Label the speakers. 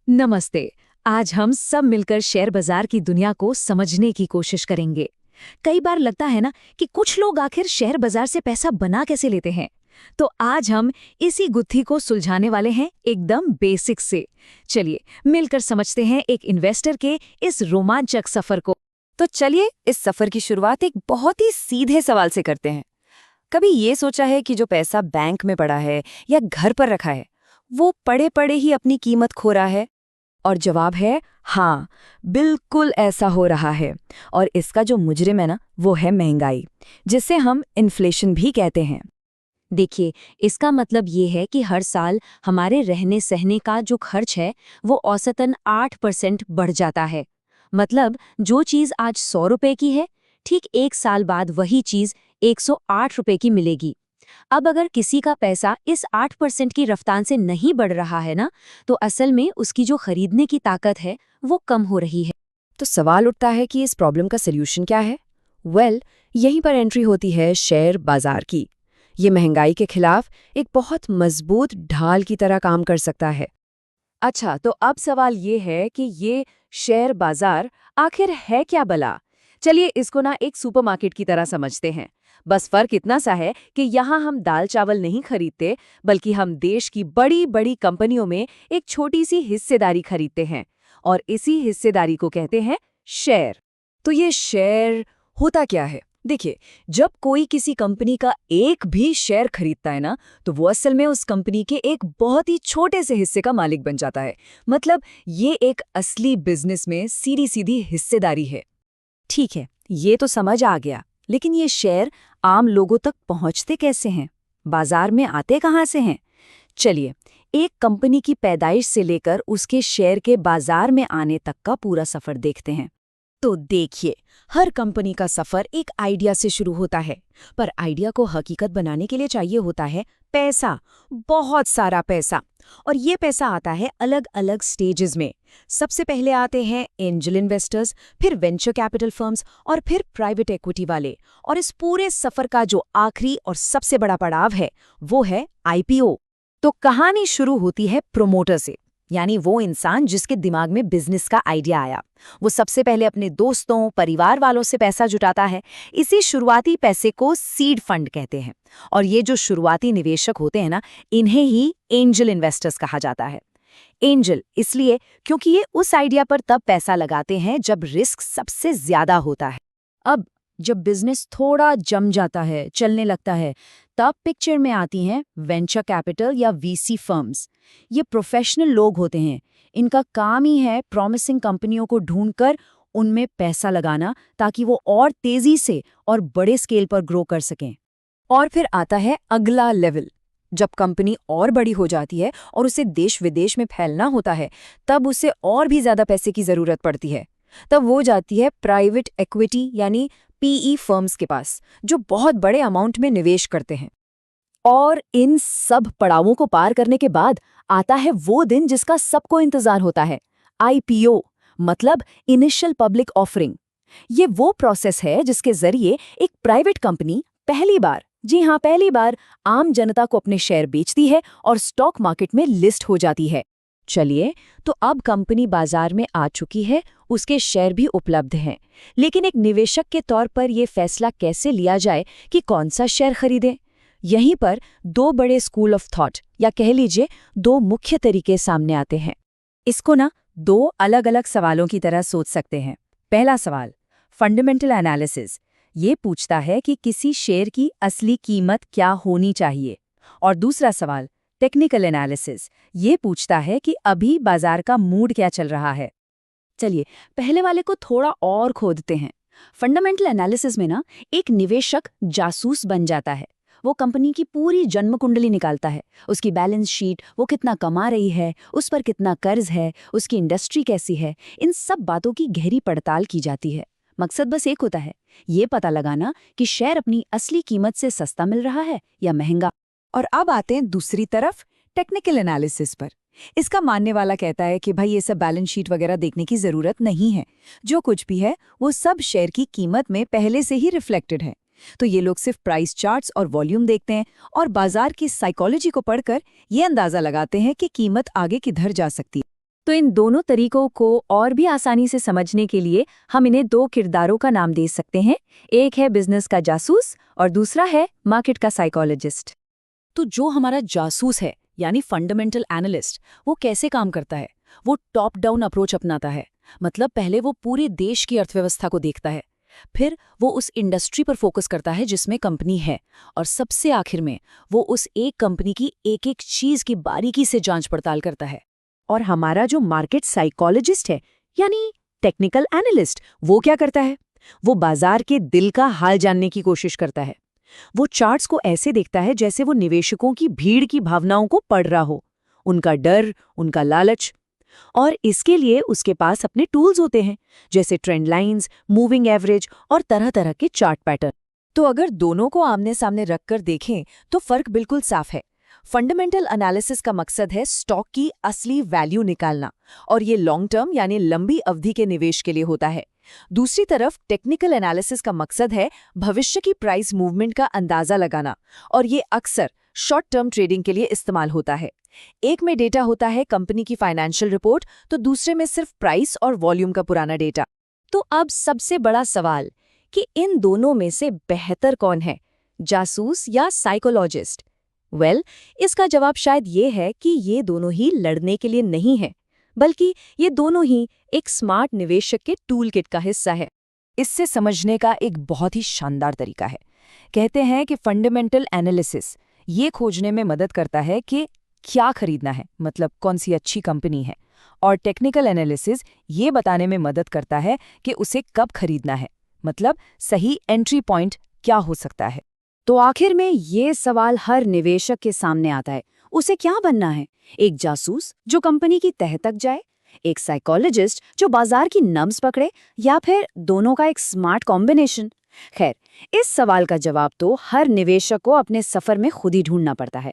Speaker 1: नमस्ते। आज हम सब मिलकर शेयर बाजार की दुनिया को समझने की कोशिश करेंगे। कई बार लगता है ना कि कुछ लोग आखिर शेयर बाजार से पैसा बना कैसे लेते हैं। तो आज हम इसी गुत्थी को सुलझाने वाले हैं एकदम बेसिक से। चलिए मिलकर समझते हैं एक इन्वेस्टर के इस रोमांचक सफर को।
Speaker 2: तो चलिए इस सफर की शुरुआत एक बहुत ही सीधे सवाल से करते हैं। कभी ये सोचा है कि जो पैसा बैंक में पड़ा है या घर पर रखा है, वो पड़े पड़े ही अपनी कीमत खो रहा है? और जवाब है हाँ, बिल्कुल ऐसा हो रहा है। और इसका जो मुजरिम है ना, वो है महंगाई, जिसे हम इन्फ्लेशन भी कहते हैं।
Speaker 3: देखिए, इसका मतलब ये है कि हर साल हमारे रहने सहने का जो खर्च है वो औसतन 8% बढ़ जाता है। मतलब जो चीज़ आज 100 रुपए की है, ठीक 1 साल बाद वही चीज़ 108 रुपए की मिलेगी। अब अगर किसी का पैसा इस 8% की रफ्तार से नहीं बढ़ रहा है ना, तो असल में उसकी जो खरीदने की ताकत है वो कम हो रही है।
Speaker 2: तो सवाल उठता है कि इस प्रॉब्लम का सल्यूशन क्या है? यहीं पर एंट्री होती है शेयर बाजार की। ये महंगाई के खिलाफ एक बहुत मजबूत ढाल की तरह काम कर सकता है। अच्छा, तो अब सवाल ये है कि ये शेयर बाजार आखिर है क्या भला? चलिए इसको ना एक सुपरमार्केट की तरह समझते हैं। बस फर्क इतना सा है कि यहाँ हम दाल चावल नहीं खरीदते, बल्कि हम देश की बड़ी बड़ी कंपनियों में एक छोटी सी हिस्सेदारी खरीदते हैं, और इसी हिस्सेदारी को कहते हैं शेयर। तो ये शेयर होता क्या है? देखिए, जब कोई किसी कंपनी का एक भी शेयर खरीदता है ना, तो वो असल में उस कंपनी के एक बहुत ही छोटे से हिस्से का मालिक बन जाता है। मतलब ये एक असली बिजनेस में सीधी सीधी हिस्सेदारी है। ठीक है, ये तो समझ आ गया, लेकिन ये शेयर आम लोगों तक पहुंचते कैसे हैं? बाजार में आते कहाँ से हैं? चलिए, एक कंपनी की पैदाइश से लेकर उसके शेयर के बाजार में आने तक का पूरा सफर देखते हैं। तो देखिए, हर कंपनी का सफर एक आइडिया से शुरू होता है, पर आइडिया को हकीकत बनाने के लिए चाहिए होता है पैसा, बहुत सारा पैसा। और ये पैसा आता है अलग अलग स्टेजेस में। सबसे पहले आते हैं एंजल इन्वेस्टर्स, फिर वेंचर कैपिटल फर्म्स और फिर प्राइवेट इक्विटी वाले। और इस पूरे सफर का जो आखिरी और सबसे बड़ा पड़ाव है, वो है आईपीओ। तो कहानी शुरू होती है प्रोमोटर से, यानी वो इंसान जिसके दिमाग में बिजनेस का आइडिया आया। वो सबसे पहले अपने दोस्तों, परिवार वालों से पैसा जुटाता है। इसी शुरुआती पैसे को सीड फंड कहते हैं। और ये जो शुरुआती निवेशक होते हैं ना, इन्हें ही एंजल इन्वेस्टर्स कहा जाता है। एंजल इसलिए क्योंकि ये उस आइडिया पर तब पैसा लगाते हैं जब रिस्क सबसे ज्यादा होता है। अब जब बिजनेस थोड़ा जम जाता है, चलने लगता है, तब पिक्चर में आती हैं वेंचर कैपिटल या वीसी फर्म्स। ये प्रोफेशनल लोग होते हैं। इनका काम ही है प्रॉमिसिंग कंपनियों को ढूंढकर उनमें पैसा लगाना, ताकि वो और तेजी से और बड़े स्केल पर ग्रो कर सकें। और फिर आता है अगला लेवल। जब कंपनी और बड़ी हो जाती है और उसे देश विदेश में फैलना होता है, तब उसे और भी ज्यादा पैसे की जरूरत पड़ती है। तब वो जाती है प्राइवेट इक्विटी यानी पीई फर्म्स के पास, जो बहुत बड़े अमाउंट में निवेश करते हैं। और इन सब पड़ावों को पार करने के बाद आता है वो दिन जिसका सबको इंतजार होता है, आईपीओ, मतलब इनिशियल पब्लिक ऑफरिंग। ये वो प्रोसेस है जिसके जरिए एक प्राइवेट कंपनी पहली बार, जी हाँ पहली बार, आम जनता को अपने शेयर बेचती है और स्टॉक मार्केट में लिस्ट हो जाती है। चलिए, तो अब कंपनी बाजार में आ चुकी है, उसके शेयर भी उपलब्ध हैं। लेकिन एक निवेशक के तौर पर यह फैसला कैसे लिया जाए कि कौन सा शेयर खरीदें? यहीं पर दो बड़े स्कूल ऑफ थॉट, या कह लीजिए दो मुख्य तरीके सामने आते हैं। इसको ना दो अलग अलग सवालों की तरह सोच सकते हैं। पहला सवाल, फंडामेंटल एनालिसिस, ये पूछता है कि किसी शेयर की असली कीमत क्या होनी चाहिए। और दूसरा सवाल, टेक्निकल एनालिसिस, ये पूछता है कि अभी बाजार का मूड क्या चल रहा है। चलिए पहले वाले को थोड़ा और खोदते हैं। फंडामेंटल एनालिसिस में ना एक निवेशक जासूस बन जाता है। वो कंपनी की पूरी जन्म कुंडली निकालता है, उसकी बैलेंस शीट, वो कितना कमा रही है, उस पर कितना कर्ज है, उसकी इंडस्ट्री कैसी है, इन सब बातों की गहरी पड़ताल की जाती है। मकसद बस एक होता है, ये पता लगाना कि शेयर अपनी असली कीमत से सस्ता मिल रहा है या महंगा। और अब आते हैं दूसरी तरफ, टेक्निकल एनालिसिस पर। इसका मानने वाला कहता है कि भाई ये सब बैलेंस शीट वगैरह देखने की जरूरत नहीं है, जो कुछ भी है वो सब शेयर की कीमत में पहले से ही रिफ्लेक्टेड है। तो ये लोग सिर्फ प्राइस चार्ट्स और वॉल्यूम देखते हैं और बाजार की साइकोलॉजी को पढ़कर ये अंदाजा लगाते हैं कि कीमत आगे किधर जा सकती है।
Speaker 1: तो इन दोनों तरीकों को और भी आसानी से समझने के लिए हम इन्हें दो किरदारों का नाम दे सकते हैं। एक है बिजनेस का जासूस और दूसरा है मार्केट का साइकोलॉजिस्ट।
Speaker 2: तो जो हमारा जासूस है यानी फंडामेंटल एनालिस्ट, वो कैसे काम करता है? वो टॉप डाउन अप्रोच अपनाता है। मतलब पहले वो पूरे देश की अर्थव्यवस्था को देखता है, फिर वो उस इंडस्ट्री पर फोकस करता है जिसमें कंपनी है, और सबसे आखिर में वो उस एक कंपनी की एक एक चीज की बारीकी से जांच पड़ताल करता है। और हमारा जो मार्केट साइकोलॉजिस्ट है यानी टेक्निकल एनालिस्ट, वो क्या करता है? वो बाजार के दिल का हाल जानने की कोशिश करता है। वो चार्ट्स को ऐसे देखता है जैसे वो निवेशकों की भीड़ की भावनाओं को पढ़ रहा हो, उनका डर, उनका लालच। और इसके लिए उसके पास अपने टूल्स होते हैं, जैसे ट्रेंड लाइंस, मूविंग एवरेज और तरह तरह के चार्ट पैटर्न। तो अगर दोनों को आमने सामने रखकर देखें तो फर्क बिल्कुल साफ है। फंडामेंटल एनालिसिस का मकसद है स्टॉक की असली वैल्यू निकालना, और ये लॉन्ग टर्म यानी लंबी अवधि के निवेश के लिए होता है। दूसरी तरफ टेक्निकल एनालिसिस का मकसद है भविष्य की प्राइस मूवमेंट का अंदाजा लगाना, और ये अक्सर शॉर्ट टर्म ट्रेडिंग के लिए इस्तेमाल होता है। एक में डेटा होता है कंपनी की फाइनेंशियल रिपोर्ट, तो दूसरे में सिर्फ प्राइस और वॉल्यूम का पुराना डेटा। तो अब सबसे बड़ा सवाल कि इन दोनों में से बेहतर कौन है, जासूस या साइकोलॉजिस्ट? इसका जवाब शायद ये है कि ये दोनों ही लड़ने के लिए नहीं है, बल्कि ये दोनों ही एक स्मार्ट निवेशक के टूल किट का हिस्सा है। इससे समझने का एक बहुत ही शानदार तरीका है। कहते हैं कि फंडामेंटल एनालिसिस ये खोजने में मदद करता है कि क्या खरीदना है, मतलब कौन सी अच्छी कंपनी है, और टेक्निकल एनालिसिस ये बताने में मदद करता है कि उसे कब खरीदना है, मतलब सही एंट्री पॉइंट क्या हो सकता है। तो आखिर में ये सवाल हर निवेशक के सामने आता है, उसे क्या बनना है? एक जासूस जो कंपनी की तह तक जाए, एक साइकोलॉजिस्ट जो बाजार की नब्ज पकड़े, या फिर दोनों का एक स्मार्ट कॉम्बिनेशन? खैर, इस सवाल का जवाब तो हर निवेशक को अपने सफर में खुद ही ढूंढना पड़ता है।